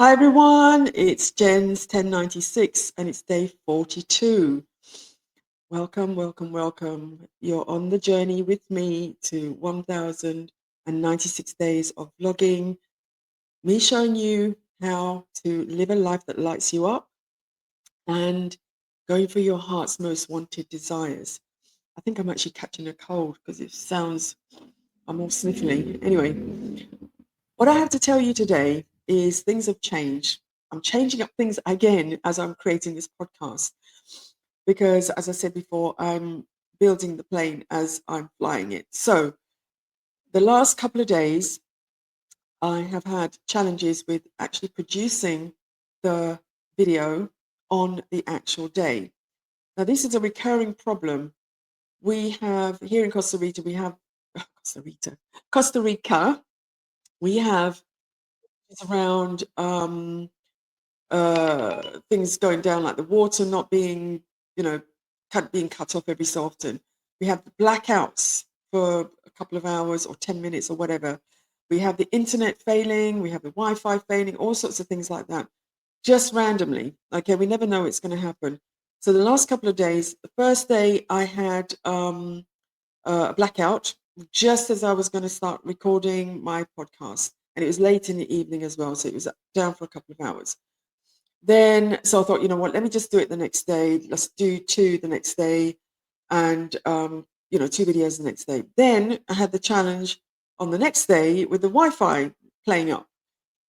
Hi everyone, it's JenzTEN96 and it's day 42. Welcome, welcome, welcome. You're on the journey with me to 1096 days of vlogging, me showing you how to live a life that lights you up and going for your heart's most wanted desires. I think I'm actually catching a cold because it sounds I'm all sniffly. Anyway, what I have to tell you today is things have changed. I'm changing up things again as I'm creating this podcast because, as I said before, I'm building the plane as I'm flying it. So, the last couple of days, I have had challenges with actually producing the video on the actual day. Now, this is a recurring problem. We have here in Costa Rica, Costa Rica, we have around things going down, like the water not being, being cut off every so often. We have the blackouts for a couple of hours or 10 minutes or whatever. We have the internet failing, we have the Wi-Fi failing, all sorts of things like that, just randomly. Okay, we never know it's going to happen. So the last couple of days, the first day I had a blackout just as I was going to start recording my podcast. And it was late in the evening as well. So it was down for a couple of hours. Then, so I thought, you know what, let me just do it the next day. Let's do two the next day and, two videos the next day. Then I had the challenge on the next day with the Wi-Fi playing up.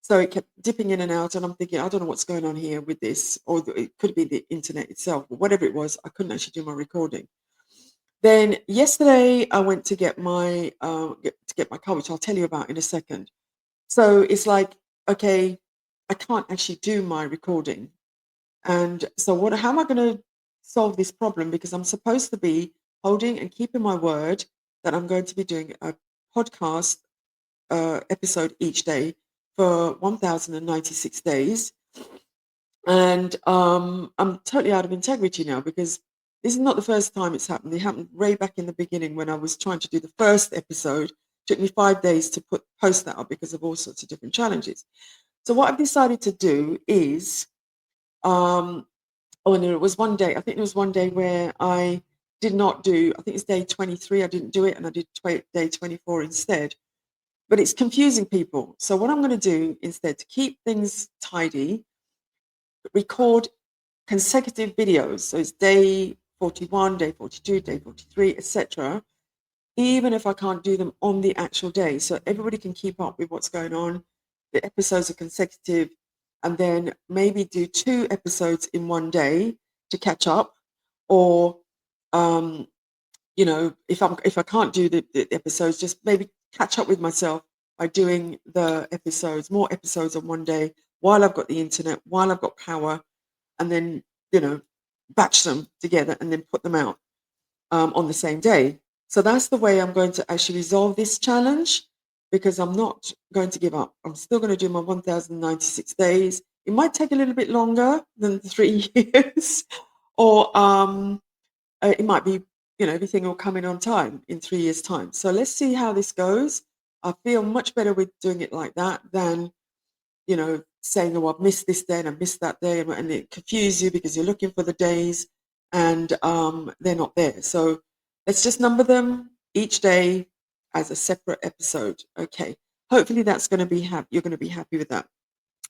So it kept dipping in and out. And I'm thinking, I don't know what's going on here with this. Or it could be the internet itself, or whatever it was. I couldn't actually do my recording. Then yesterday I went to get my car, which I'll tell you about in a second. So it's like, okay, I can't actually do my recording. And so how am I going to solve this problem? Because I'm supposed to be holding and keeping my word that I'm going to be doing a podcast episode each day for 1096 days. And I'm totally out of integrity now because this is not the first time it's happened. It happened way back in the beginning when I was trying to do the first episode. It took me 5 days to post that up because of all sorts of different challenges. So what I've decided to do is, oh, no, it was one day. I think there was one day where I did not do. I think it's day 23. I didn't do it, and I did day 24 instead. But it's confusing people. So what I'm going to do instead, to keep things tidy, record consecutive videos. So it's day 41, day 42, day 43, etc. Even if I can't do them on the actual day, so everybody can keep up with what's going on. The episodes are consecutive, and then maybe do 2 episodes in one day to catch up, or if I can't do the episodes, just maybe catch up with myself by doing more episodes on one day while I've got the internet, while I've got power, and then batch them together and then put them out on the same day. So that's the way I'm going to actually resolve this challenge, because I'm not going to give up. I'm still going to do my 1096 days. It might take a little bit longer than 3 years, or it might be, everything will come in on time in 3 years' time. So let's see how this goes. I feel much better with doing it like that than, saying, oh, I've missed this day and I missed that day, and it confuses you because you're looking for the days and they're not there. So let's just number them each day as a separate episode. Okay. Hopefully that's going to be you're going to be happy with that.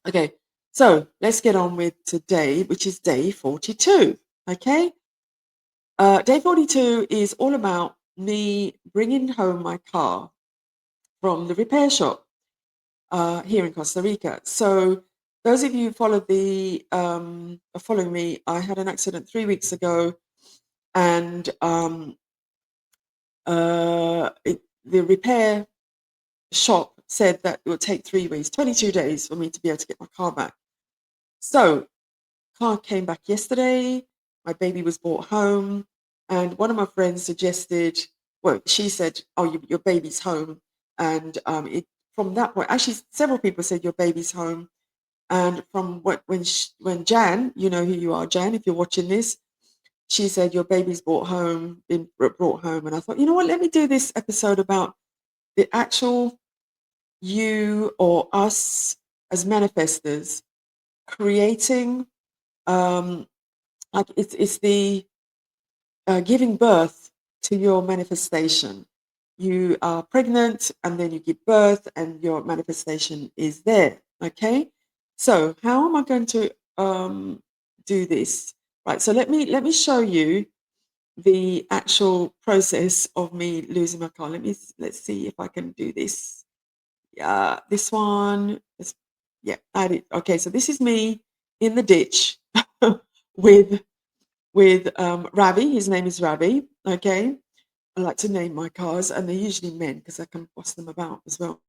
Okay. So let's get on with today, which is day 42. Okay. Day 42 is all about me bringing home my car from the repair shop here in Costa Rica. So those of you who are following me, I had an accident 3 weeks ago, and the repair shop said that it would take 3 weeks, 22 days for me to be able to get my car back. So car came back yesterday. My baby was brought home, and one of my friends suggested, well, she said, "Oh, your baby's home," and from that point, actually, several people said your baby's home. And from when Jan, you know who you are, Jan, if you're watching this, she said your baby's been brought home, and I thought, you know what, let me do this episode about the actual you or us as manifestors creating, like it's the giving birth to your manifestation. You are pregnant and then you give birth and your manifestation is there. Okay. So how am I going to do this? Right. So let me show you the actual process of me losing my car. Let's see if I can do this. Yeah, this one. Yeah, I did. Okay, so this is me in the ditch with Ravi. His name is Ravi. Okay, I like to name my cars, and they're usually men because I can boss them about as well.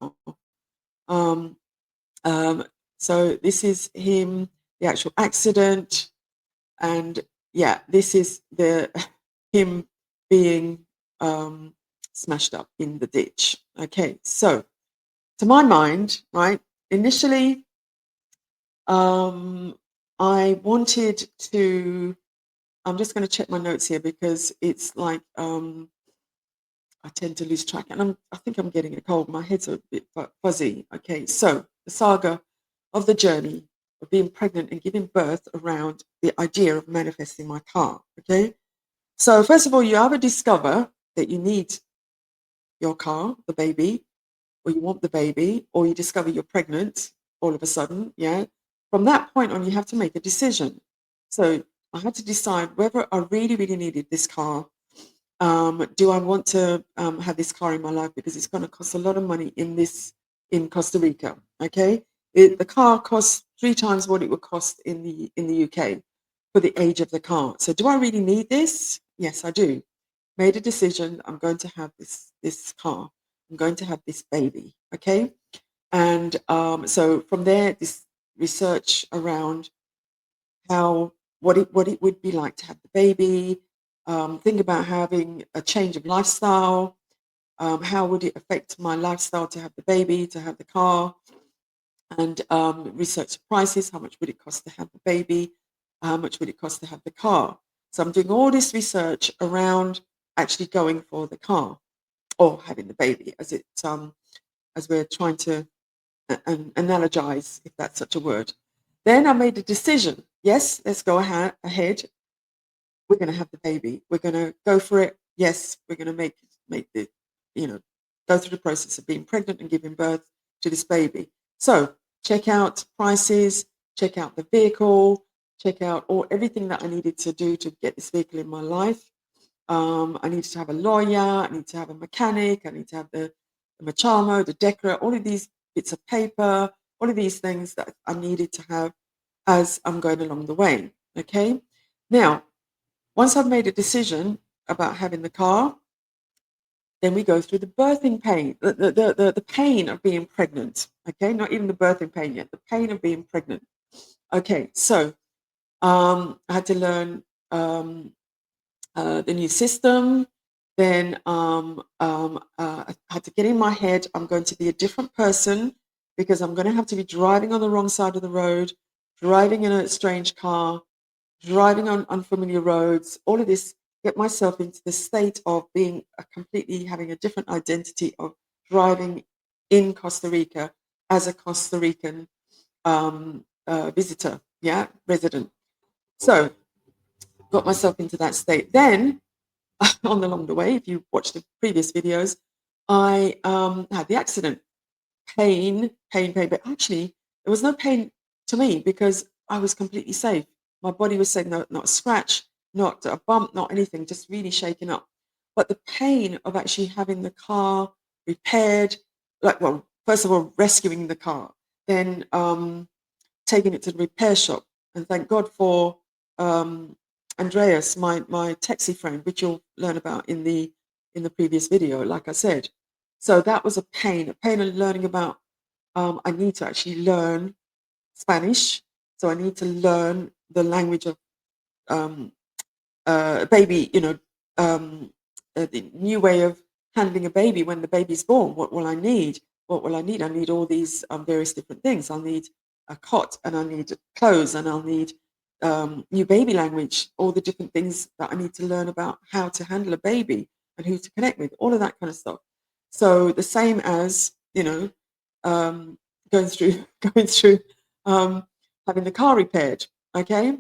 Um, um, so this is him, the actual accident, and yeah, this is the him being smashed up in the ditch. Okay, so to my mind, right, initially, um, I wanted to. I'm just going to check my notes here because it's like I tend to lose track, and I think I'm getting a cold. My head's a bit fuzzy. Okay, so the saga of the journey of being pregnant and giving birth around the idea of manifesting my car. Okay, so first of all, you either discover that you need your car, the baby, or you want the baby, or you discover you're pregnant all of a sudden. Yeah, from that point on, you have to make a decision. So I had to decide whether I really, really needed this car. Do I want to have this car in my life because it's going to cost a lot of money in Costa Rica? Okay, the car costs 3 times what it would cost in the UK for the age of the car. So do I really need this? Yes, I do. Made a decision. I'm going to have this car. I'm going to have this baby. Okay, and so from there, this research around how what it would be like to have the baby. Think about having a change of lifestyle. How would it affect my lifestyle to have the baby, to have the car, and research the prices. How much would it cost to have the baby? How much would it cost to have the car? So I'm doing all this research around actually going for the car or having the baby, as we're trying to analogize, if that's such a word. Then I made a decision. Yes, let's go ahead. We're going to have the baby. We're going to go for it. Yes, we're going to make the, you know, go through the process of being pregnant and giving birth to this baby. So check out prices, check out the vehicle, check out everything that I needed to do to get this vehicle in my life. I needed to have a lawyer. I need to have a mechanic. I need to have the machamo, the decorator, all of these bits of paper, all of these things that I needed to have as I'm going along the way. Okay. Now, once I've made a decision about having the car, then we go through the birthing pain, the pain of being pregnant. Okay, not even the birthing pain yet, the pain of being pregnant. Okay, so I had to learn the new system. Then I had to get in my head, I'm going to be a different person because I'm going to have to be driving on the wrong side of the road, driving in a strange car, driving on unfamiliar roads, all of this, get myself into the state of being completely having a different identity of driving in Costa Rica as a Costa Rican visitor, yeah, resident. So got myself into that state. Then along the way, if you watch the previous videos, I had the accident. Pain, but actually there was no pain to me because I was completely safe. My body was safe, no, not a scratch, not a bump, not anything, just really shaken up. But the pain of actually having the car repaired, like, well, first of all, rescuing the car, then taking it to the repair shop, and thank God for um, Andreas, my taxi friend, which you'll learn about in the previous video. Like I said, so that was a pain of learning about. I need to actually learn Spanish, so I need to learn the language of um, baby. The new way of handling a baby when the baby's born. What will I need? What will I need? I need all these various different things. I'll need a cot, and I'll need clothes, and I'll need new baby language. All the different things that I need to learn about how to handle a baby and who to connect with. All of that kind of stuff. So the same as um, going through going through. Um, having the car repaired. Okay.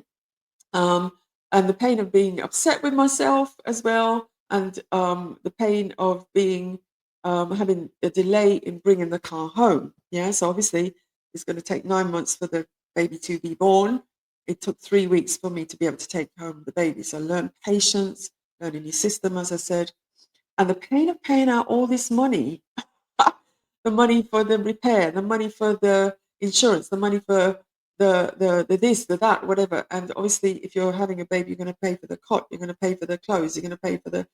um, and the pain of being upset with myself as well, and the pain of being having a delay in bringing the car home. Yeah, so obviously it's going to take 9 months for the baby to be born. It took 3 weeks for me to be able to take home the baby. So learn patience, learn a new system, as I said, and the pain of paying out all this money, the money for the repair, the money for the insurance, the money for the this, the that, whatever. And obviously, if you're having a baby, you're going to pay for the cot, you're going to pay for the clothes, you're going to pay for the,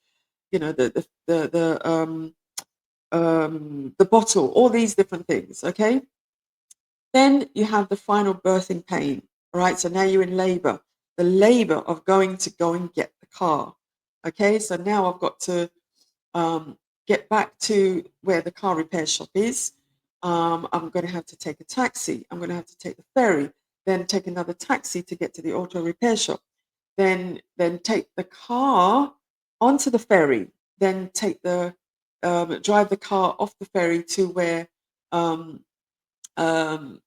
the bottle, all these different things. Okay. Then you have the final birthing pain. All right. So now you're in labor, the labor of going to go and get the car. Okay. So now I've got to um, get back to where the car repair shop is. I'm going to have to take a taxi. I'm going to have to take the ferry, then take another taxi to get to the auto repair shop. Then take the car onto the ferry. Then take the drive the car off the ferry to where um, um,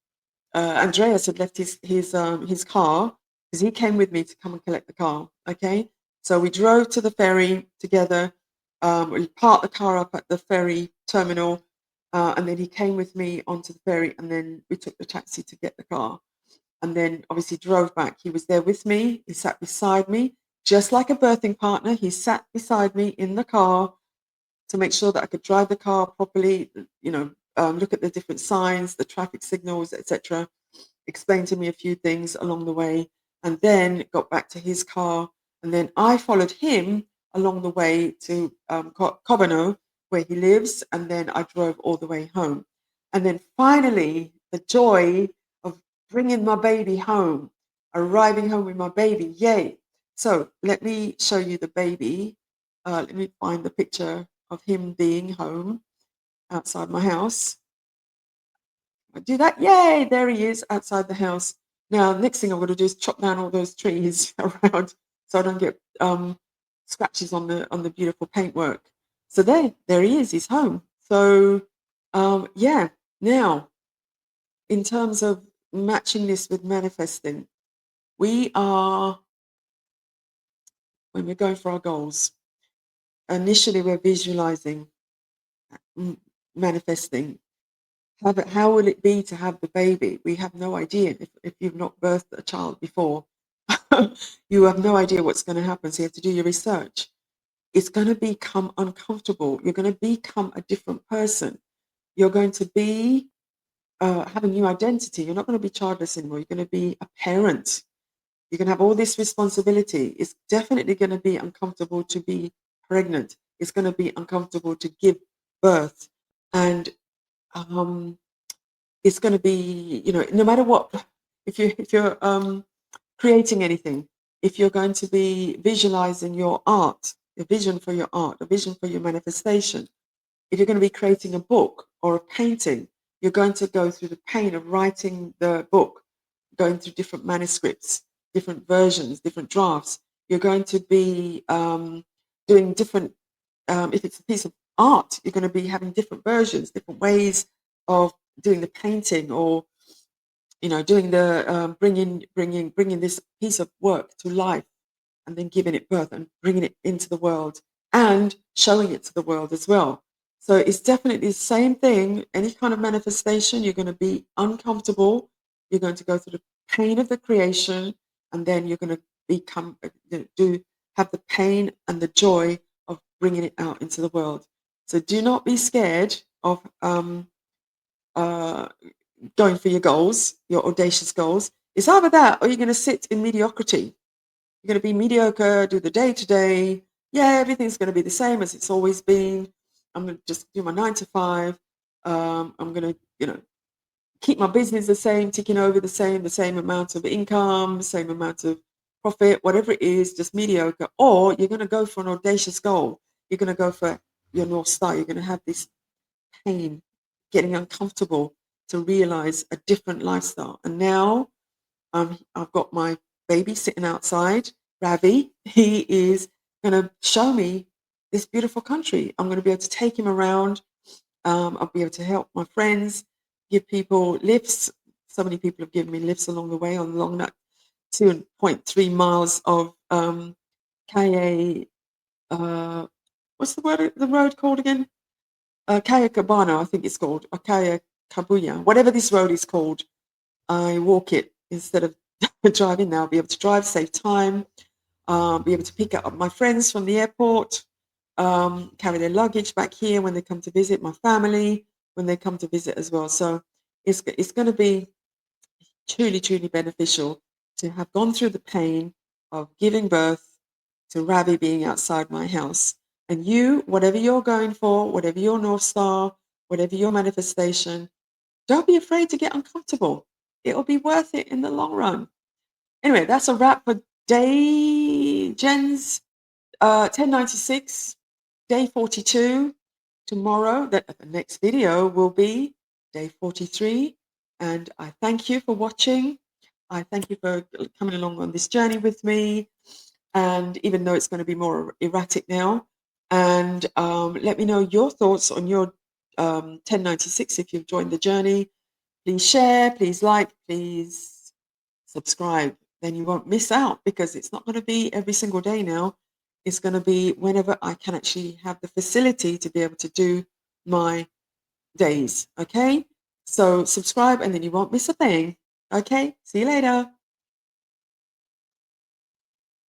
Andreas had left his car, because he came with me to come and collect the car. Okay, so we drove to the ferry together. We parked the car up at the ferry terminal, and then he came with me onto the ferry, and then we took the taxi to get the car, and then obviously drove back. He was there with me. He sat beside me, just like a birthing partner. He sat beside me in the car to make sure that I could drive the car properly. Look at the different signs, the traffic signals, etc. Explained to me a few things along the way, and then got back to his car. And then I followed him along the way to Cobano, where he lives, and then I drove all the way home. And then finally, the joy of bringing my baby home, arriving home with my baby. Yay! So let me show you the baby. Let me find the picture of him being home outside my house. I do that. Yay! There he is outside the house. Now, next thing I'm going to do is chop down all those trees around so I don't get scratches on the beautiful paintwork. So there he is. He's home. So yeah. Now, in terms of matching this with manifesting, we are, when we're going for our goals, initially we're visualizing, mm, manifesting. How will it be to have the baby? We have no idea if you've not birthed a child before. You have no idea what's going to happen. So you have to do your research. It's going to become uncomfortable. You're going to become a different person. You're going to be have a new identity. You're not going to be childless anymore. You're going to be a parent. You're going to have all this responsibility. It's definitely going to be uncomfortable to be pregnant. It's going to be uncomfortable to give birth. And um, it's going to be, no matter what, if you're creating anything, if you're going to be visualizing your art, a vision for your art, a vision for your manifestation, if you're going to be creating a book or a painting, you're going to go through the pain of writing the book, going through different manuscripts, different versions, different drafts. You're going to be doing different, if it's a piece of art, you're going to be having different versions, different ways of doing the painting, or doing the bringing this piece of work to life, and then giving it birth and bringing it into the world and showing it to the world as well. So it's definitely the same thing. Any kind of manifestation, you're going to be uncomfortable. You're going to go through the pain of the creation, and then you're going to become have the pain and the joy of bringing it out into the world. So do not be scared of uh, going for your goals, your audacious goals. It's either that or you're going to sit in mediocrity. You're going to be mediocre, do the day to day. Yeah, everything's going to be the same as it's always been. I'm going to just do my 9 to 5. I'm going to, keep my business the same, ticking over the same amount of income, same amount of profit, whatever it is, just mediocre. Or you're going to go for an audacious goal. You're going to go for your North Star. You're going to have this pain, getting uncomfortable to realize a different lifestyle. And now I've got my baby sitting outside, Ravi. He is going to show me this beautiful country. I'm going to be able to take him around. I'll be able to help my friends, give people lifts So many people have given me lifts along the way on along that 2.3 miles of Calle. What's the road called again? Calle Cabana, I think it's called, or Calle Cabuya, whatever this road is called. I walk it instead of driving now. I'll be able to drive, save time, be able to pick up my friends from the airport, carry their luggage back here when they come to visit, my family when they come to visit as well. So it's going to be truly, truly beneficial to have gone through the pain of giving birth to Ravi being outside my house. And you, whatever you're going for, whatever your North Star, whatever your manifestation, don't be afraid to get uncomfortable. It'll be worth it in the long run. Anyway, that's a wrap for Jen's 1096, day 42. Tomorrow, the next video will be day 43. And I thank you for watching. I thank you for coming along on this journey with me. And even though it's going to be more erratic now, and let me know your thoughts on your 1096 if you've joined the journey. Please share, please like, please subscribe. Then you won't miss out because it's not going to be every single day now. It's going to be whenever I can actually have the facility to be able to do my days. Okay? So subscribe and then you won't miss a thing. Okay? See you later.